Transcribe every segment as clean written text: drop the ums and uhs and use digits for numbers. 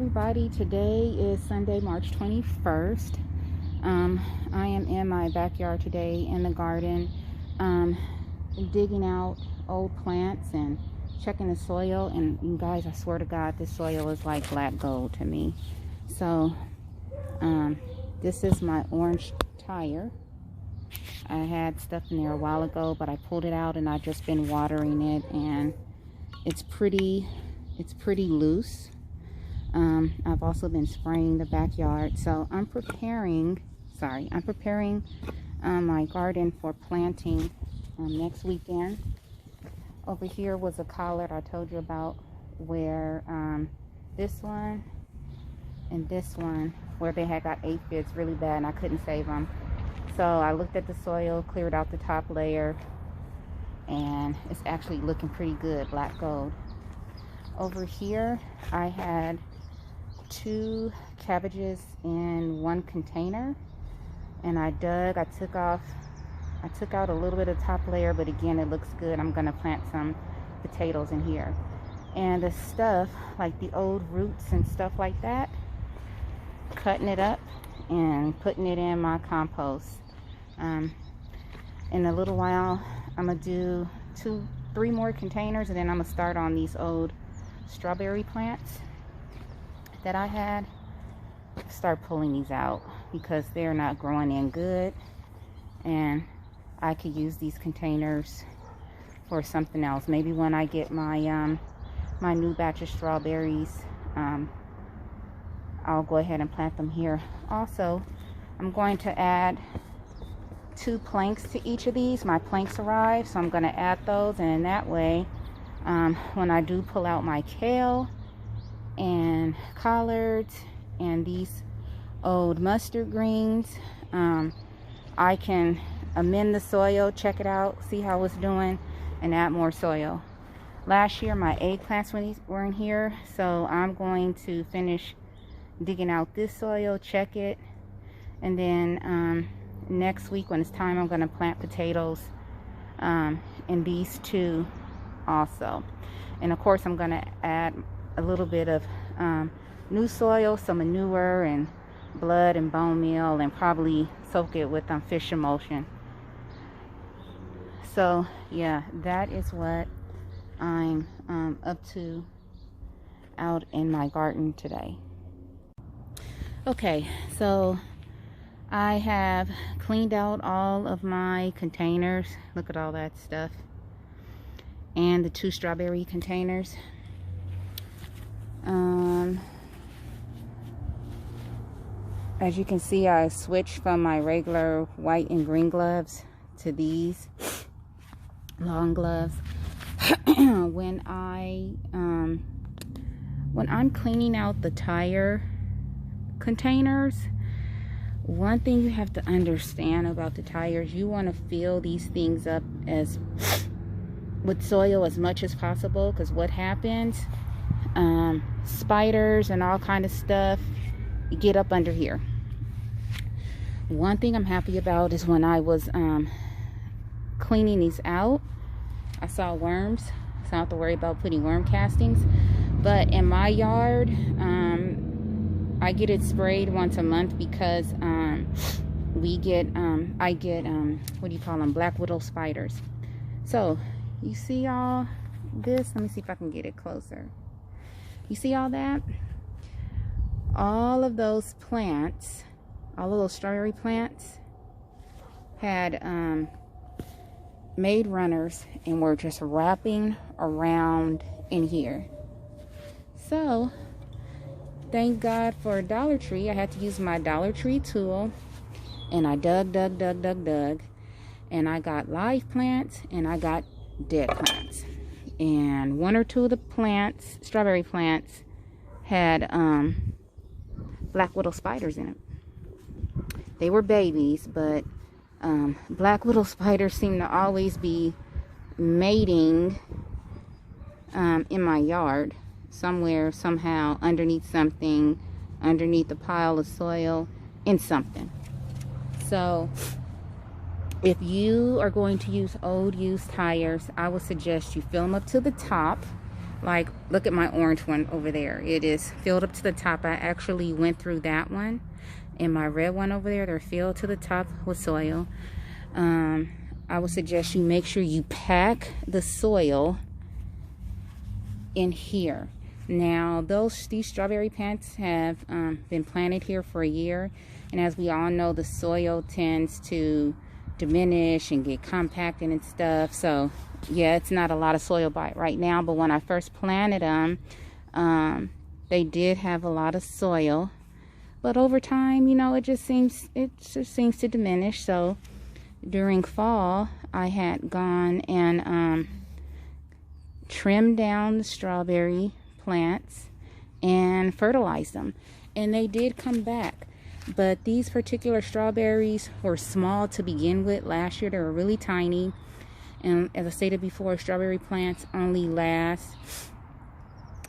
everybody. Today is Sunday, March 21st. I am in my backyard today in the garden, digging out old plants and checking the soil. And you guys, I swear to God, this soil is like black gold to me. So this is my orange tire. I had stuff in there a while ago, but I pulled it out and I've just been watering it, and it's pretty loose. I've also been spraying the backyard, so I'm preparing my garden for planting next weekend. Over here was a collard I told you about, where this one and this one, where they had got aphids really bad and I couldn't save them. So I looked at the soil, cleared out the top layer, and it's actually looking pretty good, black gold. Over here I had 2 cabbages in one container, and I took out a little bit of top layer, but again, it looks good. I'm gonna plant some potatoes in here, and the stuff like the old roots and stuff like that, cutting it up and putting it in my compost. In a little while I'm gonna do 2-3 more containers, and then I'm gonna start on these old strawberry plants that I had. Start pulling these out because they're not growing in good, and I could use these containers for something else. Maybe when I get my my new batch of strawberries, I'll go ahead and plant them here. Also, I'm going to add 2 planks to each of these. My planks arrived, so I'm going to add those, and in that way, when I do pull out my kale and collards and these old mustard greens, I can amend the soil, check it out, see how it's doing, and add more soil. Last year my eggplants were in here, so I'm going to finish digging out this soil, check it, and then next week when it's time, I'm going to plant potatoes in these 2 also. And of course I'm going to add a little bit of new soil, some manure and blood and bone meal, and probably soak it with fish emulsion. So yeah, that is what I'm up to out in my garden today. Okay, so I have cleaned out all of my containers. Look at all that stuff. And the 2 strawberry containers. As you can see, I switched from my regular white and green gloves to these long gloves. When I'm cleaning out the tire containers, one thing you have to understand about the tires, you want to fill these things up with soil as much as possible, because what happens, spiders and all kind of stuff get up under here. One thing I'm happy about is when I was cleaning these out, I saw worms, so I don't have to worry about putting worm castings. But in my yard, I get it sprayed once a month because I get what do you call them, black widow spiders. So you see all this? Let me see if I can get it closer. You see all that? All of those plants, all of those strawberry plants had made runners and were just wrapping around in here. So thank God for Dollar Tree. I had to use my Dollar Tree tool, and I dug, and I got live plants and I got dead plants. And 1 or 2 of the plants, strawberry plants, had black widow spiders in it. They were babies, but black widow spiders seem to always be mating in my yard, somewhere, somehow, underneath something, underneath a pile of soil, in something. So if you are going to use old used tires, I would suggest you fill them up to the top Like, look at my orange one over there. It is filled up to the top. I actually went through that one. And my red one over there, they're filled to the top with soil. I would suggest you make sure you pack the soil in here. Now, these strawberry plants have been planted here for a year. And as we all know, the soil tends to diminish and get compacted and stuff. So, yeah, it's not a lot of soil bite right now. But when I first planted them, they did have a lot of soil. But over time, you know, it just seems to diminish. So during fall, I had gone and trimmed down the strawberry plants and fertilized them, and they did come back. But these particular strawberries were small to begin with. Last year they were really tiny, and as I stated before, strawberry plants only last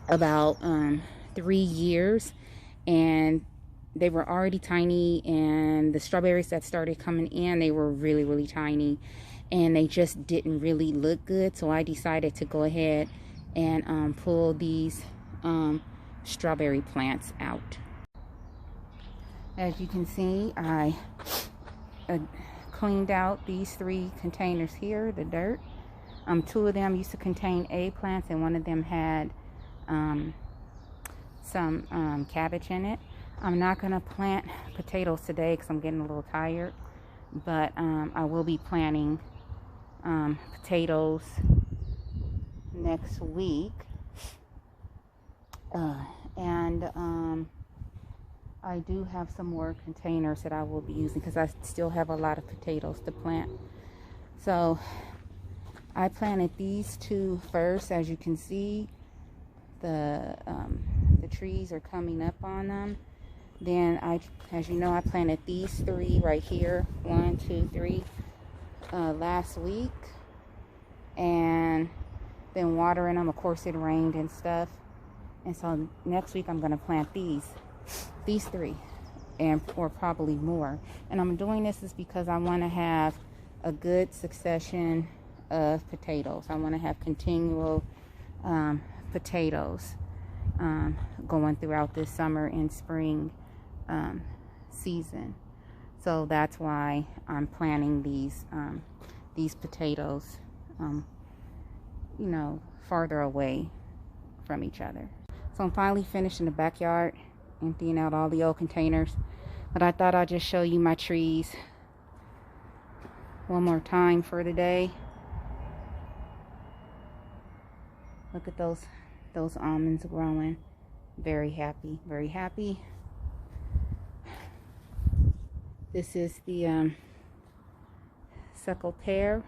about 3 years, and they were already tiny. And the strawberries that started coming in, they were really tiny, and they just didn't really look good. So I decided to go ahead and pull these strawberry plants out. As you can see, I cleaned out these 3 containers here, the dirt. 2 of them used to contain eggplants, and one of them had some cabbage in it. I'm not going to plant potatoes today because I'm getting a little tired, but I will be planting potatoes next week. I do have some more containers that I will be using because I still have a lot of potatoes to plant. So I planted these 2 first. As you can see, the trees are coming up on them. Then as you know, I planted these 3 right here, 1, 2, 3, last week, and been watering them. Of course, it rained and stuff, and so next week I'm going to plant these 3, or probably more. And I'm doing this is because I want to have a good succession of potatoes. I want to have continual potatoes going throughout this summer and spring season. So that's why I'm planting these potatoes, you know, farther away from each other. So I'm finally finished in the backyard, emptying out all the old containers. But I thought I'd just show you my trees one more time for today. Look at those almonds growing. Very happy, very happy. This is the suckle pear.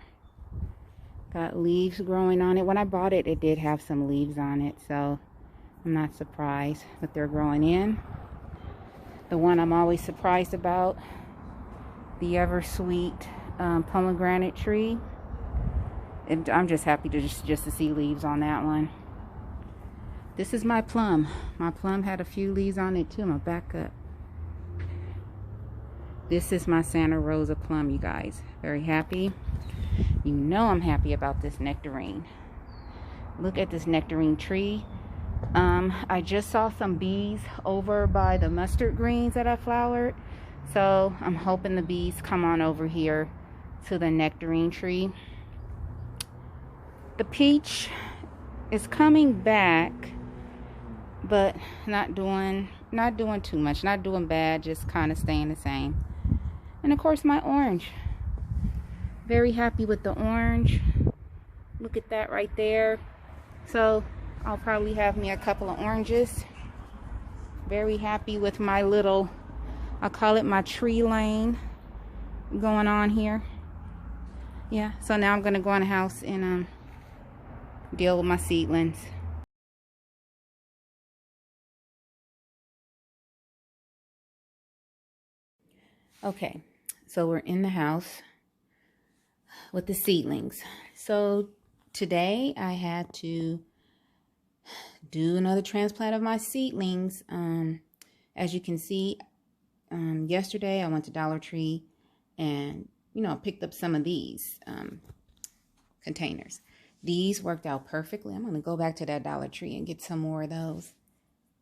Got leaves growing on it. When I bought it, it did have some leaves on it, so I'm not surprised, but they're growing in. The one I'm always surprised about, the ever sweet pomegranate tree. And I'm just happy to just to see leaves on that one. This is my plum. My plum had a few leaves on it too. I'm gonna back up. This is my Santa Rosa plum, you guys. Very happy. You know I'm happy about this nectarine. Look at this nectarine tree. I just saw some bees over by the mustard greens that I flowered. So I'm hoping the bees come on over here to the nectarine tree. The peach is coming back, but not doing too much. Not doing bad, just kind of staying the same. And of course my orange. Very happy with the orange. Look at that right there. So I'll probably have me a couple of oranges. Very happy with my little, I call it my tree lane going on here. Yeah, so now I'm going to go in the house and deal with my seedlings. Okay, so we're in the house with the seedlings. So today I had to do another transplant of my seedlings. As you can see, yesterday I went to Dollar Tree and, you know, picked up some of these containers. These worked out perfectly. I'm going to go back to that Dollar Tree and get some more of those.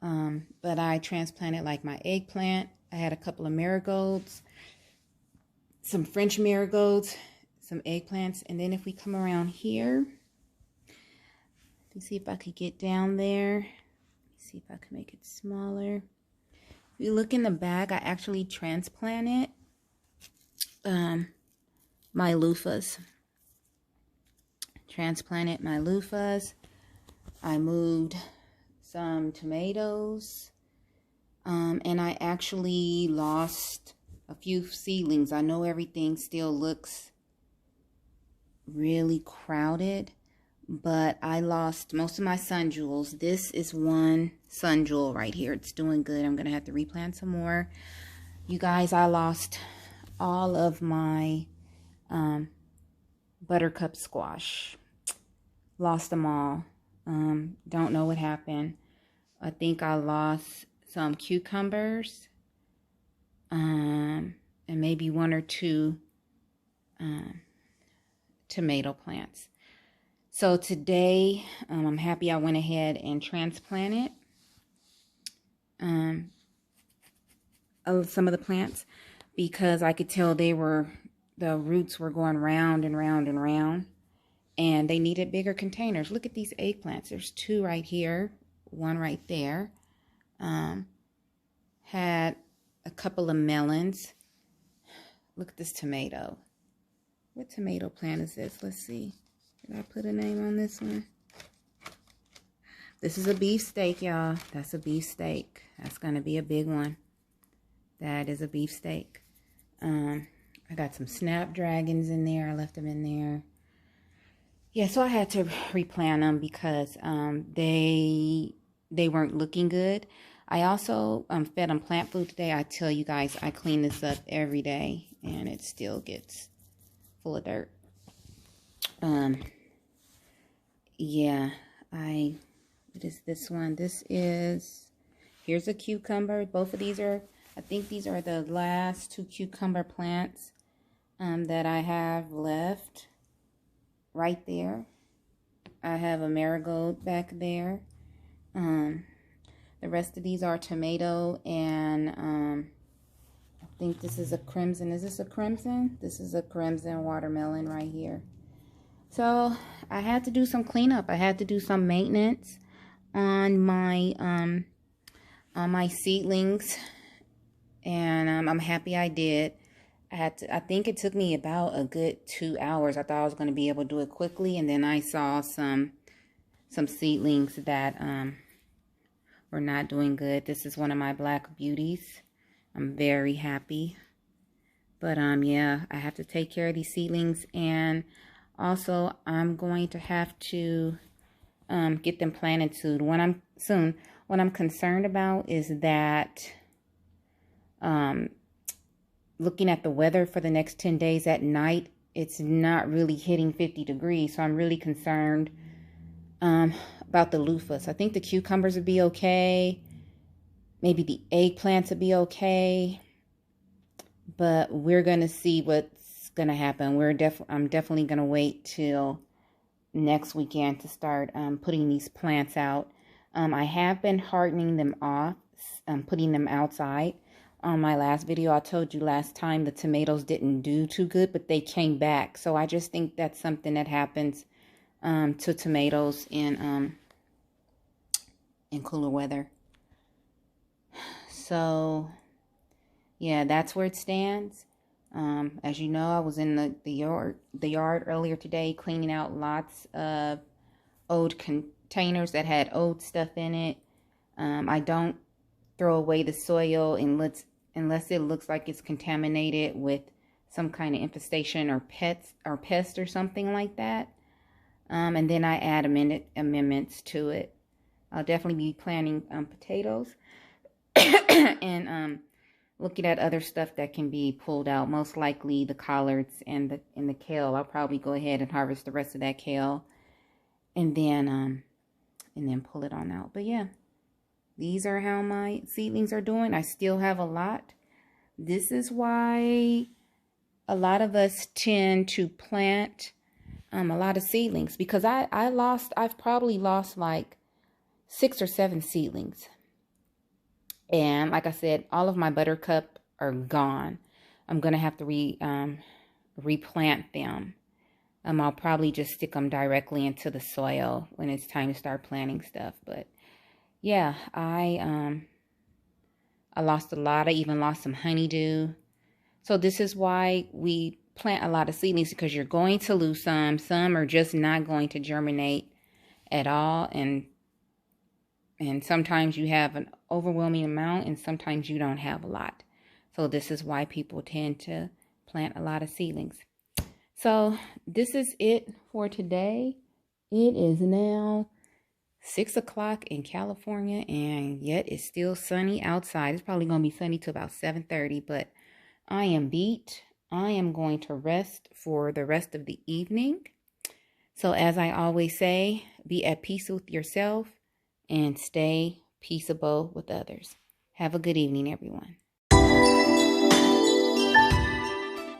But I transplanted like my eggplant. I had a couple of marigolds, some French marigolds, some eggplants. And then if we come around here, let me see if I could get down there. See if I can make it smaller. If you look in the bag, I actually transplanted my loofahs. Transplanted my loofahs. I moved some tomatoes. And I actually lost a few seedlings. I know everything still looks really crowded, but I lost most of my sun jewels. This is one sun jewel right here. It's doing good. I'm going to have to replant some more. You guys, I lost all of my buttercup squash. Lost them all. Don't know what happened. I think I lost some cucumbers. And maybe one or two tomato plants. So today, I'm happy I went ahead and transplanted some of the plants, because I could tell the roots were going round and round and round, and they needed bigger containers. Look at these eggplants. There's two right here, one right there. Had a couple of melons. Look at this tomato. What tomato plant is this? Let's see. Did I put a name on this one? This is a beefsteak, y'all. That's a beefsteak. That's going to be a big one. That is a beefsteak. I got some snapdragons in there. I left them in there. Yeah, so I had to replant them because they weren't looking good. I also fed them plant food today. I tell you guys, I clean this up every day, and it still gets full of dirt. Yeah, what is this one? Here's a cucumber. Both of these are, I think these are the last two cucumber plants that I have left right there. I have a marigold back there. The rest of these are tomato, and I think this is a crimson. Is this a crimson? This is a crimson watermelon right here. So I had to do some cleanup. I had to do some maintenance on my seedlings, and I'm happy I did. I think it took me about a good 2 hours. I thought I was going to be able to do it quickly, and then I saw some seedlings that were not doing good. This is one of my black beauties. I'm very happy. But yeah, I have to take care of these seedlings, and also I'm going to have to get them planted soon. What I'm concerned about is that looking at the weather for the next 10 days at night, it's not really hitting 50 degrees. So I'm really concerned about the loofahs. I think the cucumbers would be okay. Maybe the eggplants would be okay. But we're going to see what's going to happen. I'm definitely going to wait till next weekend to start putting these plants out. I have been hardening them off, putting them outside. On my last video, I told you last time the tomatoes didn't do too good, but they came back. So I just think that's something that happens to tomatoes in cooler weather. So yeah, that's where it stands. As you know, I was in the yard earlier today cleaning out lots of old containers that had old stuff in it. I don't throw away the soil unless it looks like it's contaminated with some kind of infestation or pest or something like that. And then I add amendments to it. I'll definitely be planting potatoes and looking at other stuff that can be pulled out. Most likely the collards and the kale. I'll probably go ahead and harvest the rest of that kale, and then pull it on out. But yeah, these are how my seedlings are doing. I still have a lot. This is why a lot of us tend to plant a lot of seedlings, because I've probably lost like 6 or 7 seedlings. And like I said, all of my buttercup are gone. I'm going to have to replant them. I'll probably just stick them directly into the soil when it's time to start planting stuff. But yeah, I lost a lot. I even lost some honeydew. So this is why we plant a lot of seedlings, because you're going to lose some. Some are just not going to germinate at all. And sometimes you have an overwhelming amount, and sometimes you don't have a lot. So this is why people tend to plant a lot of seedlings. So this is it for today. It is now 6 o'clock in California, and yet it's still sunny outside. It's probably going to be sunny till about 7:30, but I am beat. I am going to rest for the rest of the evening. So as I always say, be at peace with yourself and stay peaceable with others. Have a good evening, everyone.